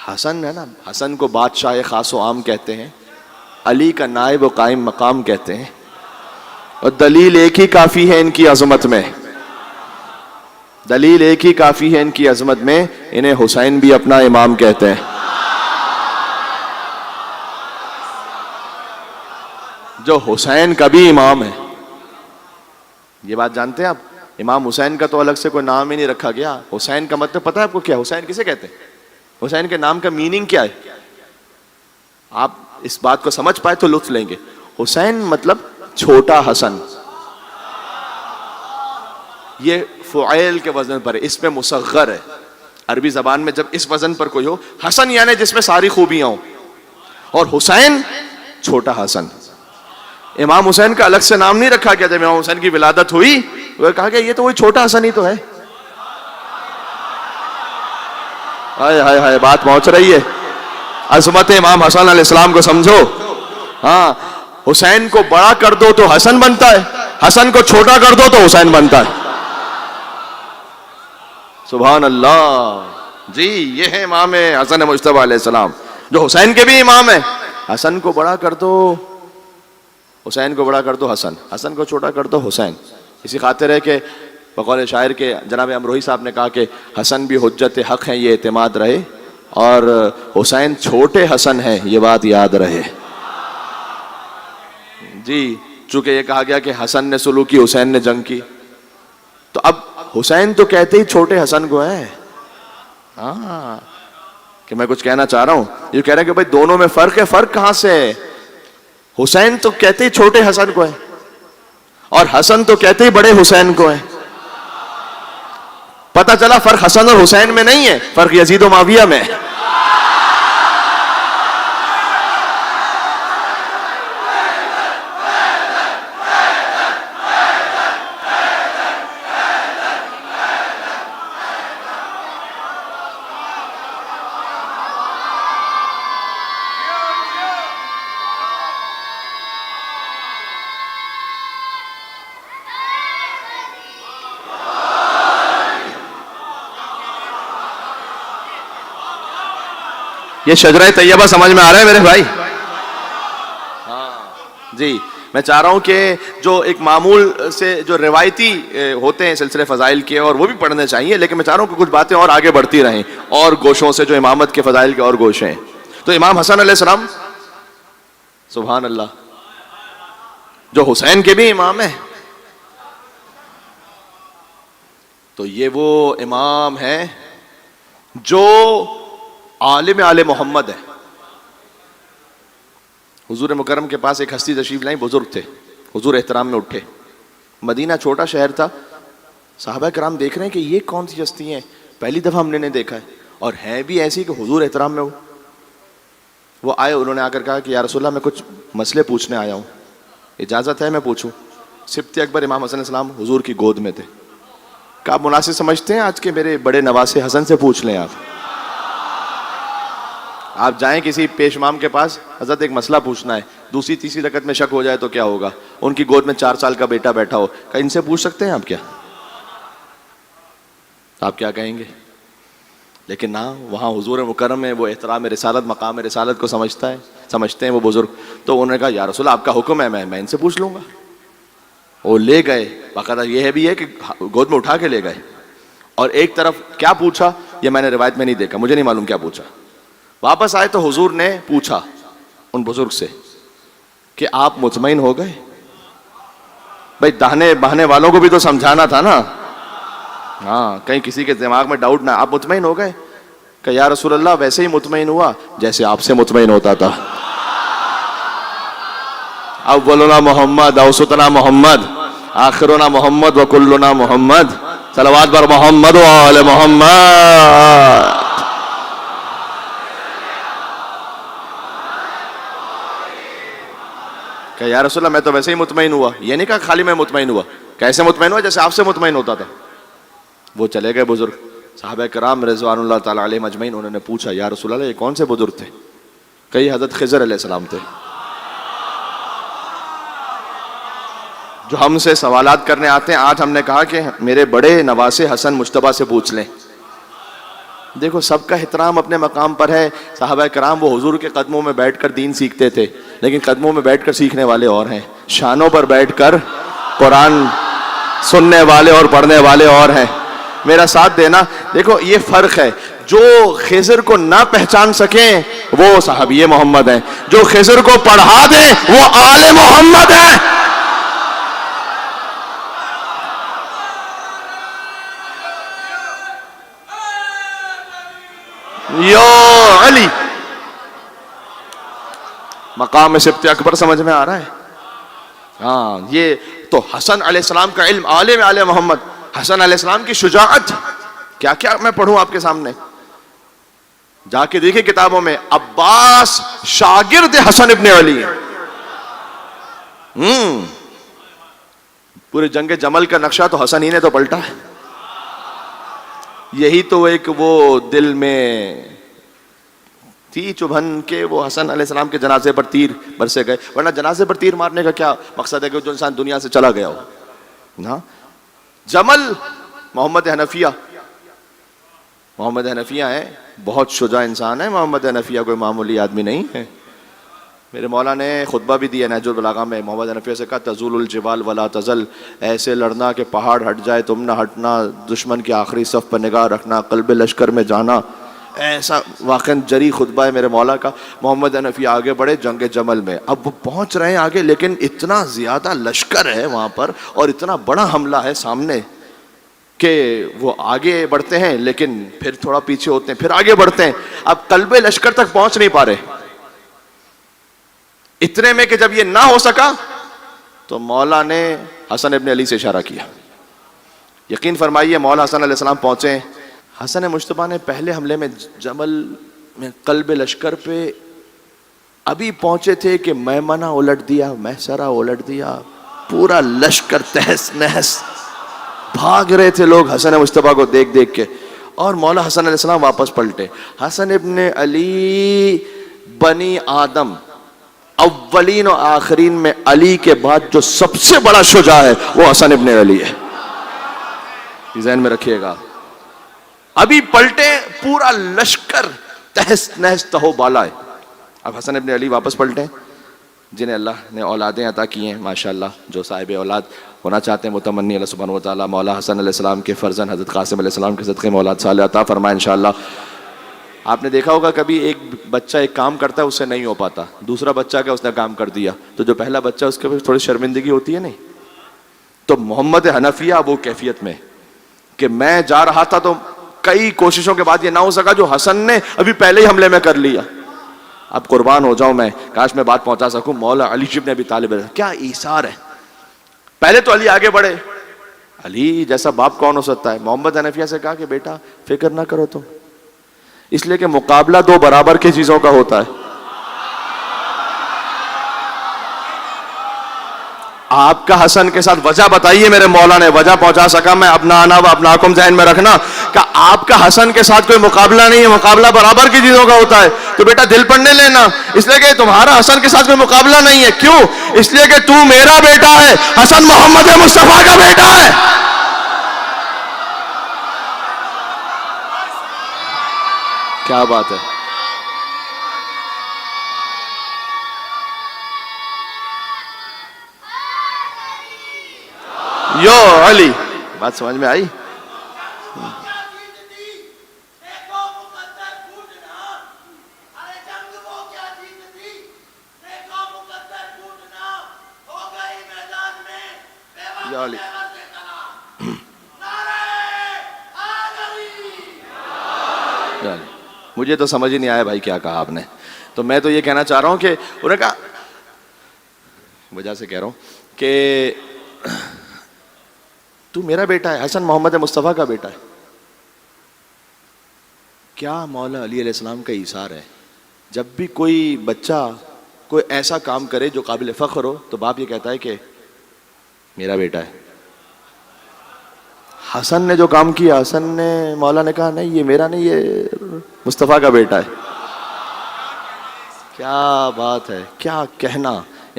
حسن ہے نا، حسن کو بادشاہ خاص و عام کہتے ہیں، علی کا نائب و قائم مقام کہتے ہیں، اور دلیل ایک ہی کافی ہے ان کی عظمت میں، دلیل ایک ہی کافی ہے ان کی عظمت میں، انہیں حسین بھی اپنا امام کہتے ہیں۔ جو حسین کا بھی امام ہے، یہ بات جانتے ہیں آپ؟ امام حسین کا تو الگ سے کوئی نام ہی نہیں رکھا گیا۔ حسین کا مطلب پتہ ہے آپ کو کیا؟ حسین کسے کہتے ہیں؟ حسین کے نام کا میننگ کیا ہے؟ آپ اس بات کو سمجھ پائے تو لطف لیں گے۔ حسین مطلب چھوٹا حسن، یہ فعیل کے وزن پر ہے، اس میں مصغر ہے۔ عربی زبان میں جب اس وزن پر کوئی ہو، حسن یعنی جس میں ساری خوبیاں ہوں، اور حسین چھوٹا حسن۔ امام حسین کا الگ سے نام نہیں رکھا گیا۔ جب امام حسین کی ولادت ہوئی وہ کہا کہ یہ تو وہی چھوٹا حسن ہی تو ہے۔ ہائے ہائے ہائے، بات پہنچ رہی ہے۔ عظمت امام حسن علیہ السلام کو سمجھو۔ ہاں، حسین کو بڑا کر دو تو حسن بنتا ہے، حسن کو چھوٹا کر دو تو حسین بنتا ہے۔ سبحان اللہ جی، یہ ہے امام حسن مجتبی علیہ السلام، جو حسین کے بھی امام ہیں۔ حسن کو بڑا کر دو، حسین کو بڑا کر دو حسن، حسن کو چھوٹا کر دو حسین۔ اسی خاطر ہے کہ بقول شاعر کے جناب امروہی صاحب نے کہا کہ حسن بھی حجت حق ہیں یہ اعتماد رہے، اور حسین چھوٹے حسن ہیں یہ بات یاد رہے۔ جی، چونکہ یہ کہا گیا کہ حسن نے سلوک کی، حسین نے جنگ کی، تو اب حسین تو کہتے ہی چھوٹے حسن کو ہے۔ ہاں، کہ میں کچھ کہنا چاہ رہا ہوں، یہ کہہ رہے ہیں کہ بھائی دونوں میں فرق ہے۔ فرق کہاں سے ہے؟ حسین تو کہتے ہی چھوٹے حسن کو ہے، اور حسن تو کہتے ہی بڑے حسین کو ہے۔ پتہ چلا فرق حسن اور حسین میں نہیں ہے، فرق یزید و معاویہ میں ہے۔ یہ شجرہ طیبہ سمجھ میں آ رہا ہے میرے بھائی؟ ہاں جی، میں چاہ رہا ہوں کہ جو ایک معمول سے جو روایتی ہوتے ہیں سلسلے فضائل کے، اور وہ بھی پڑھنے چاہیے، لیکن میں چاہ رہا ہوں کہ کچھ باتیں اور آگے بڑھتی رہیں اور گوشوں سے، جو امامت کے فضائل کے اور گوشے ہیں۔ تو امام حسن علیہ السلام، سبحان اللہ، جو حسین کے بھی امام ہیں، تو یہ وہ امام ہیں جو عالم آل محمد ہے۔ حضور مکرم کے پاس ایک ہستی تشریف لائیں، بزرگ تھے، حضور احترام میں اٹھے۔ مدینہ چھوٹا شہر تھا، صحابہ کرام دیکھ رہے ہیں کہ یہ کون سی ہستی ہیں، پہلی دفعہ ہم نے انہیں دیکھا ہے، اور ہیں بھی ایسی کہ حضور احترام میں ہو۔ وہ آئے، انہوں نے آ کر کہا کہ یا رسول اللہ میں کچھ مسئلے پوچھنے آیا ہوں، اجازت ہے میں پوچھوں؟ سبط اکبر امام حسن علیہ السلام حضور کی گود میں تھے۔ کیا آپ مناسب سمجھتے ہیں آج کے میرے بڑے نواسے حسن سے پوچھ لیں؟ آپ جائیں کسی پیش امام کے پاس، حضرت ایک مسئلہ پوچھنا ہے، دوسری تیسری رکعت میں شک ہو جائے تو کیا ہوگا؟ ان کی گود میں 4 سال کا بیٹا بیٹھا ہو، کہ ان سے پوچھ سکتے ہیں آپ؟ کیا آپ کیا کہیں گے؟ لیکن نہ، وہاں حضور مکرم میں وہ احترام رسالت، مقام رسالت کو سمجھتے ہیں وہ بزرگ۔ تو انہوں نے کہا یا رسول اللہ آپ کا حکم ہے، میں ان سے پوچھ لوں گا۔ وہ لے گئے، باقاعدہ یہ بھی ہے کہ گود میں اٹھا کے لے گئے، اور ایک طرف کیا پوچھا یہ میں نے روایت میں نہیں دیکھا، مجھے نہیں معلوم کیا پوچھا۔ واپس آئے تو حضور نے پوچھا ان بزرگ سے کہ آپ مطمئن ہو گئے؟ بھائی دہنے بہانے والوں کو بھی تو سمجھانا تھا نا، ہاں، کہیں کسی کے دماغ میں ڈاؤٹ نہ۔ آپ مطمئن ہو گئے؟ کہ یا رسول اللہ ویسے ہی مطمئن ہوا جیسے آپ سے مطمئن ہوتا تھا۔ اولنا محمد، اوسطنا محمد، آخرنا محمد، وکلنا محمد، صلوات بر محمد و آل محمد۔ کہ یا رسول اللہ میں تو ویسے ہی مطمئن ہوا۔ یہ نہیں کہا خالی میں مطمئن ہوا، کیسے مطمئن ہوا؟ جیسے آپ سے مطمئن ہوتا تھا۔ وہ چلے گئے بزرگ، صحابہ کرام رضوان اللہ تعالیٰ علیہم اجمعین۔ انہوں نے پوچھا یا رسول اللہ یہ کون سے بزرگ تھے؟ کئی حضرت خضر علیہ السلام تھے، جو ہم سے سوالات کرنے آتے ہیں۔ آج ہم نے کہا کہ میرے بڑے نواسے حسن مجتبیٰ سے پوچھ لیں۔ دیکھو سب کا احترام اپنے مقام پر ہے. صحابہ کرام وہ حضور کے قدموں میں بیٹھ کر دین سیکھتے تھے, لیکن قدموں میں بیٹھ کر سیکھنے والے اور ہیں, شانوں پر بیٹھ کر قرآن سننے والے اور پڑھنے والے اور ہیں. میرا ساتھ دینا. دیکھو یہ فرق ہے, جو خضر کو نہ پہچان سکیں وہ صحابی محمد ہیں, جو خضر کو پڑھا دیں وہ آل محمد ہیں. یو علی, مقام سبت اکبر سمجھ میں آ رہا ہے؟ ہاں, یہ تو حسن علیہ السلام کا علم, عالم آل محمد, حسن علیہ السلام کی شجاعت, کیا کیا میں پڑھوں آپ کے سامنے, جا کے دیکھیں کتابوں میں. عباس شاگرد حسن ابن علی ہیں. پورے جنگ جمل کا نقشہ تو حسن ہی نے تو پلٹا ہے. یہی تو ایک وہ دل میں تھی چبھن کے وہ حسن علیہ السلام کے جنازے پر تیر برسے گئے, ورنہ جنازے پر تیر مارنے کا کیا مقصد ہے کہ جو انسان دنیا سے چلا گیا ہو. جمل محمد حنفیہ, محمد حنفیہ ہیں, بہت شجاع انسان ہے محمد حنفیہ, کوئی معمولی آدمی نہیں ہے. میرے مولا نے خطبہ بھی دیا نہج البلاغہ میں, محمد حنفیہ سے کہا تزول الجبال ولا تزل, ایسے لڑنا کہ پہاڑ ہٹ جائے تم نہ ہٹنا, دشمن کی آخری صف پر نگاہ رکھنا, قلب لشکر میں جانا. ایسا واقعا جری خطبہ ہے میرے مولا کا. محمد حنفیہ آگے بڑھے جنگ جمل میں, اب وہ پہنچ رہے ہیں آگے, لیکن اتنا زیادہ لشکر ہے وہاں پر اور اتنا بڑا حملہ ہے سامنے کہ وہ آگے بڑھتے ہیں لیکن پھر تھوڑا پیچھے ہوتے ہیں, پھر آگے بڑھتے ہیں. اب قلب لشکر تک پہنچ نہیں پا رہے. اتنے میں کہ جب یہ نہ ہو سکا تو مولا نے حسن ابن علی سے اشارہ کیا. یقین فرمائیے مولا حسن علیہ السلام پہنچے. حسن مجتبیٰ نے پہلے حملے میں جمل میں قلب لشکر پہ ابھی پہنچے تھے کہ میمنہ الٹ دیا, محسرہ الٹ دیا, پورا لشکر تہس نہس, بھاگ رہے تھے لوگ حسن مجتبیٰ کو دیکھ دیکھ کے. اور مولا حسن علیہ السلام واپس پلٹے. حسن ابن علی بنی آدم اولین و آخرین میں علی کے بعد جو سب سے بڑا شجاع ہے وہ حسن ابن علی ہے, یہ ذہن میں رکھیے گا. ابھی پلٹے, پورا لشکر تہس نہس تہو بالا ہے. اب حسن ابن علی واپس پلٹے, جنہیں اللہ نے اولادیں عطا کی ہیں ماشاءاللہ, جو صاحب اولاد ہونا چاہتے ہیں متمنی اللہ سبحانہ وتعالیٰ مولا حسن علیہ السلام کے فرزند حضرت قاسم علیہ السلام کے صدقے میں اولاد صالح عطا فرمائے انشاءاللہ. آپ نے دیکھا ہوگا کبھی ایک بچہ ایک کام کرتا ہے اس سے نہیں ہو پاتا, دوسرا بچہ کیا اس نے کام کر دیا تو جو پہلا بچہ اس کے پاس تھوڑی شرمندگی ہوتی ہے نہیں. تو محمد حنفیہ وہ کیفیت میں کہ میں جا رہا تھا تو کئی کوششوں کے بعد یہ نہ ہو سکا جو حسن نے ابھی پہلے ہی حملے میں کر لیا. اب قربان ہو جاؤں میں, کاش میں بات پہنچا سکوں. مولا علی ابن ابی طالب, کیا ایثار ہے. پہلے تو علی آگے بڑھے, علی جیسا باپ کون ہو سکتا ہے. محمد حنفیہ سے کہا کہ بیٹا فکر نہ کرو تم, اس لیے کہ مقابلہ دو برابر کی چیزوں کا ہوتا ہے. آپ کا حسن کے ساتھ وجہ بتائیے, میرے مولا نے وجہ پہنچا سکا میں. اپنا آنا و اپنا حکم ذہن میں رکھنا کہ آپ کا حسن کے ساتھ کوئی مقابلہ نہیں ہے, مقابلہ برابر کی چیزوں کا ہوتا ہے. تو بیٹا دل پر نہیں لینا, اس لیے کہ تمہارا حسن کے ساتھ کوئی مقابلہ نہیں ہے. کیوں؟ اس لیے کہ تو میرا بیٹا ہے, حسن محمد مصطفیٰ کا بیٹا ہے. کیا بات ہے. یو علی, بات سمجھ میں آئی؟ یا علی, مجھے تو سمجھ ہی نہیں آیا بھائی کیا کہا آپ نے. تو میں تو یہ کہنا چاہ رہا ہوں کہ انہوں نے کہا, وجہ سے کہہ رہا ہوں کہ تو میرا بیٹا ہے, حسن محمد مصطفیٰ کا بیٹا ہے. کیا مولا علی علیہ السلام کا ایثار ہے. جب بھی کوئی بچہ کوئی ایسا کام کرے جو قابل فخر ہو تو باپ یہ کہتا ہے کہ میرا بیٹا ہے. حسن نے جو کام کیا, حسن نے, مولا نے کہا نہیں یہ میرا نہیں, یہ مصطفیٰ کا بیٹا ہے. کیا بات ہے, کیا کہنا.